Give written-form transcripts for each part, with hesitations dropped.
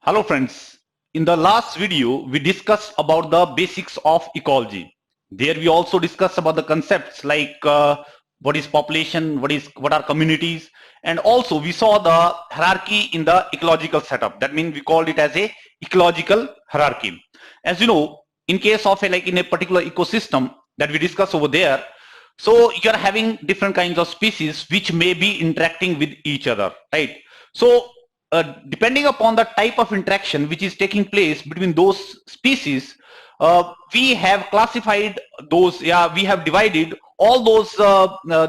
Hello friends, in the last video we discussed about the basics of ecology. There we also discussed about the concepts like what is population, what are communities, and also we saw the hierarchy in the ecological setup. That means we called it as a ecological hierarchy. As you know, in case of in a particular ecosystem that we discussed over there, so you're having different kinds of species which may be interacting with each other, right? So depending upon the type of interaction which is taking place between those species, we have classified those, we have divided all those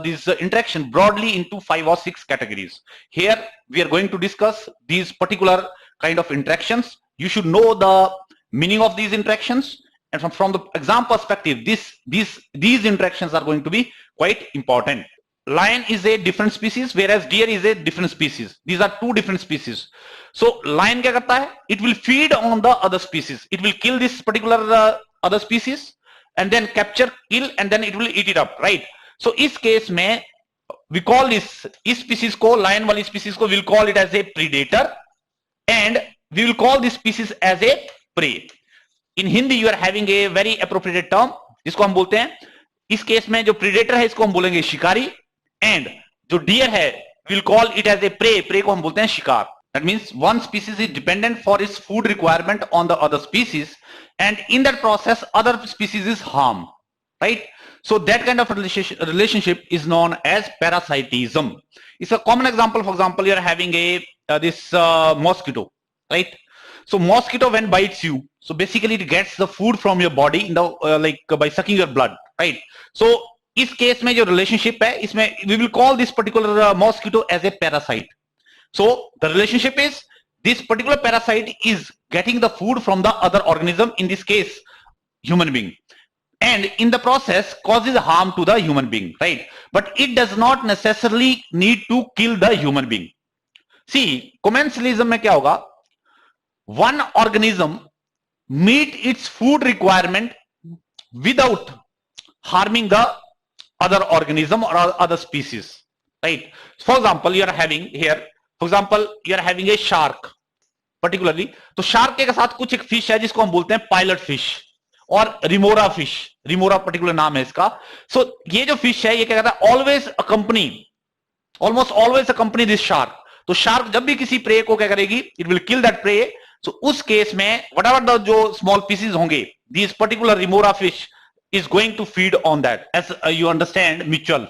these interaction broadly into 5 or 6 categories. Here we are going to discuss these particular kind of interactions. You should know the meaning of these interactions, and from the exam perspective, these interactions are going to be quite important. Lion is a different species, whereas deer is a different species. These are two different species. So lion क्या करता है? It will feed on the other species. It will kill this particular other species and then capture, kill, and then it will eat it up, right? So इस case में we call this इस species को, lion वाली species को, we'll call it as a predator, and we will call this species as a prey. In Hindi you are having a very appropriate term जिसको हम बोलते हैं, इस केस में जो प्रीडेटर है इसको हम बोलेंगे शिकारी, एंड जो डियर है we'll call it as a prey. Prey को हम बोलते हैं शिकार. That means one species is dependent for its food requirement on the other species, and in that process other species is harmed, right? So that kind of relationship is known as parasitism. It's a common example. For example, you're having a this mosquito, right? So mosquito when bites you, so basically it gets the food from your body in the by sucking your blood, right? So इस case में जो relationship है इसमें we will call this particular mosquito as a parasite. So the relationship is this particular parasite is getting the food from the other organism, in this case human being, and in the process causes harm to the human being, right? But it does not necessarily need to kill the human being. See, commensalism में क्या होगा? One organism meet its food requirement without harming the other organism or other species, right? For example, you are having here, for example, you are having a shark particularly. तो shark के साथ कुछ एक fish है जिसको हम बोलते हैं pilot fish और remora fish. remora particular नाम है इसका. So ये जो fish है ये क्या कहता है, always almost always accompany this shark. तो shark जब भी किसी prey को क्या करेगी, it will kill that prey. So उस केस में whatever the जो small pieces होंगे, these particular remora fish is going to feed on that, as you understand, mutual,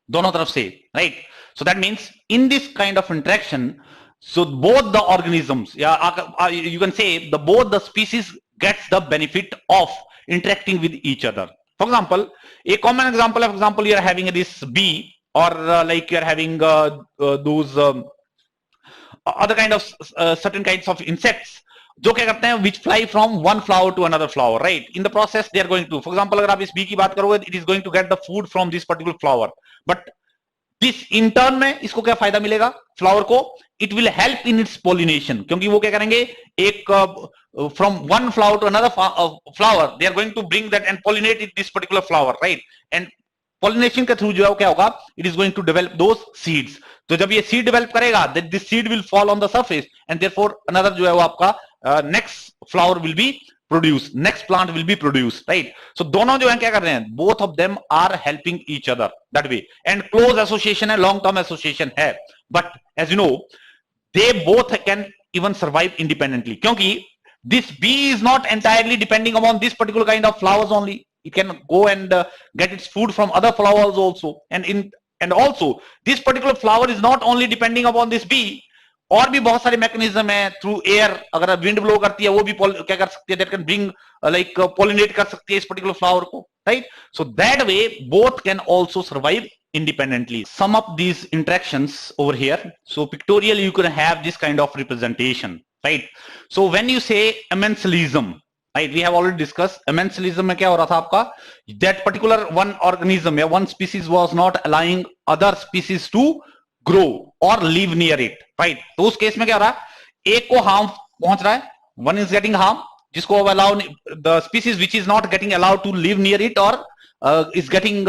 दोनों तरफ से, right? So that means in this kind of interaction, so both the organisms, you can say both the species gets the benefit of interacting with each other. For example, a common example, for example, you are having this bee, or like you are having those other kind of certain kinds of insects जो क्या करते हैं, which fly from one flower to another flower, right? In the process they are going to, for example, अगर आप इस bee की बात करोगे, it is going to get the food from this particular flower, but this in turn में इसको क्या फायदा मिलेगा flower को? It will help in its pollination, क्योंकि वो क्या करेंगे, एक from one flower to another flower they are going to bring that and pollinate this particular flower, right? And pollination के थ्रू जो है क्या होगा, it is going to develop those seeds. तो जब ये seed develop करेगा, that this seed will fall on the surface, and therefore another जो है वो आपका next flower will be produced, next plant will be produced, right? So दोनों जो है क्या कर रहे हैं, both of them are helping each other that way, and close association है, long term association है. But as you know, they both can even survive independently, क्योंकि this bee is not entirely depending upon this particular kind of flowers only. It can go and get its food from other flowers also, and also this particular flower is not only depending upon this bee, और भी बहुत सारे mechanism है, through air, अगर wind blow करती है वो भी क्या कर सकती है, that can bring like pollinate कर सकती है इस पर्टिकुलर फ्लावर को, right? So that way both can also survive independently. Sum up these interactions over here. So pictorial you can have this kind of representation, right? So when you say amensalism, right, we have already discussed amensalism में क्या हो रहा था आपका, that particular one organism या one species was not allowing other species to grow or live near it, right? तो उस case में क्या हो रहा है, एक को harm पहुंच रहा है, one is getting harm, जिसको allow the species which is not getting allowed to live near it or is getting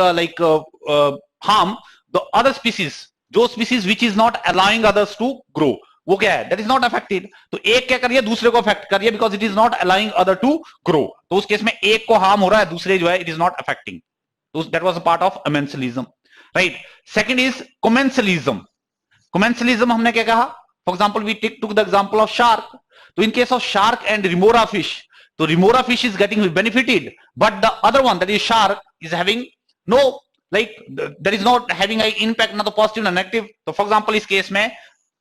harm the other species, those species which is not allowing others to grow, वो क्या है, that is not affected. तो एक क्या करिए, दूसरे को affect करिए, because it is not allowing other to grow. तो उस केस में एक को हार्म हो रहा है, दूसरे जो है इट इज नॉट अफेक्टिंग। तो that was a part of amensalism, right. Second is commensalism. Commensalism हमने क्या कहा, for example we took the example of shark. तो in case of shark and remora fish, तो remora fish is getting benefited, but the other one, that is shark, is having no, like that is not having an impact, not the positive nor negative. So for example इस case में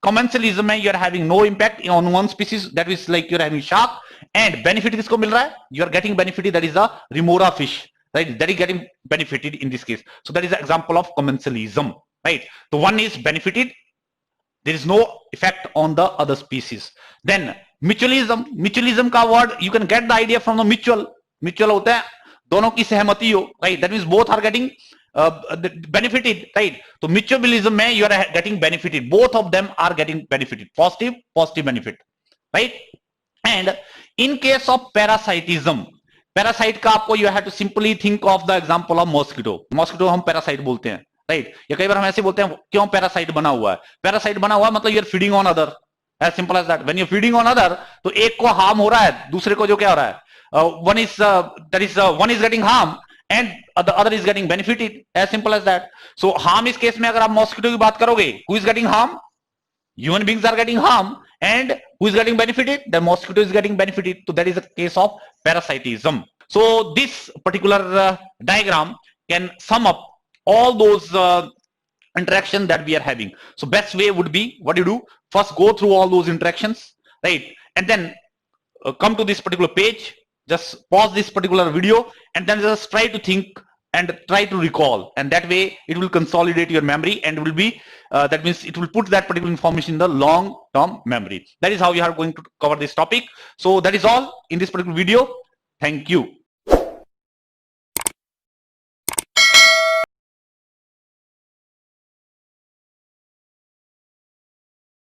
commensalism में you are having no impact on one species, that is like you are having shark, and benefit किसको मिल रहा है, you are getting benefited, that is the remora fish, right, that is getting benefited in this case. So that is the example of commensalism, right. So one is benefited, there is no effect on the other species. Then mutualism, mutualism का word you can get the idea from the mutual. Mutual होता है दोनों की सहमति हो, right, that means both are getting benefited, right. तो mutualism में you are getting benefited, both of them are getting benefited, positive benefit, right. And in case of parasitism, parasite का आपको you have to simply think of the example of mosquito. mosquito हम parasite बोलते हैं, right. या कई बार हम ऐसे बोलते हैं क्यों पैरासाइट बना हुआ है, पैरासाइट बना हुआ मतलब you are feeding on other, as simple as that. When you feeding on other, तो एक को हार्म हो रहा है, दूसरे को जो क्या हो रहा है, one is getting harm and the other is getting benefited, as simple as that. So harm इस केस में अगर आप मॉस्किटो की बात करोगे, who is getting harm, human beings are getting harm, and who is getting benefited, the mosquito is getting benefited. So that is a case of parasitism. So this particular diagram can sum up all those interaction that we are having. So best way would be, what you do, first go through all those interactions, right, and then come to this particular page, just pause this particular video, and then just try to think and try to recall, and that way it will consolidate your memory, and will be that means it will put that particular information in the long term memory. That is how we are going to cover this topic. So that is all in this particular video. Thank you.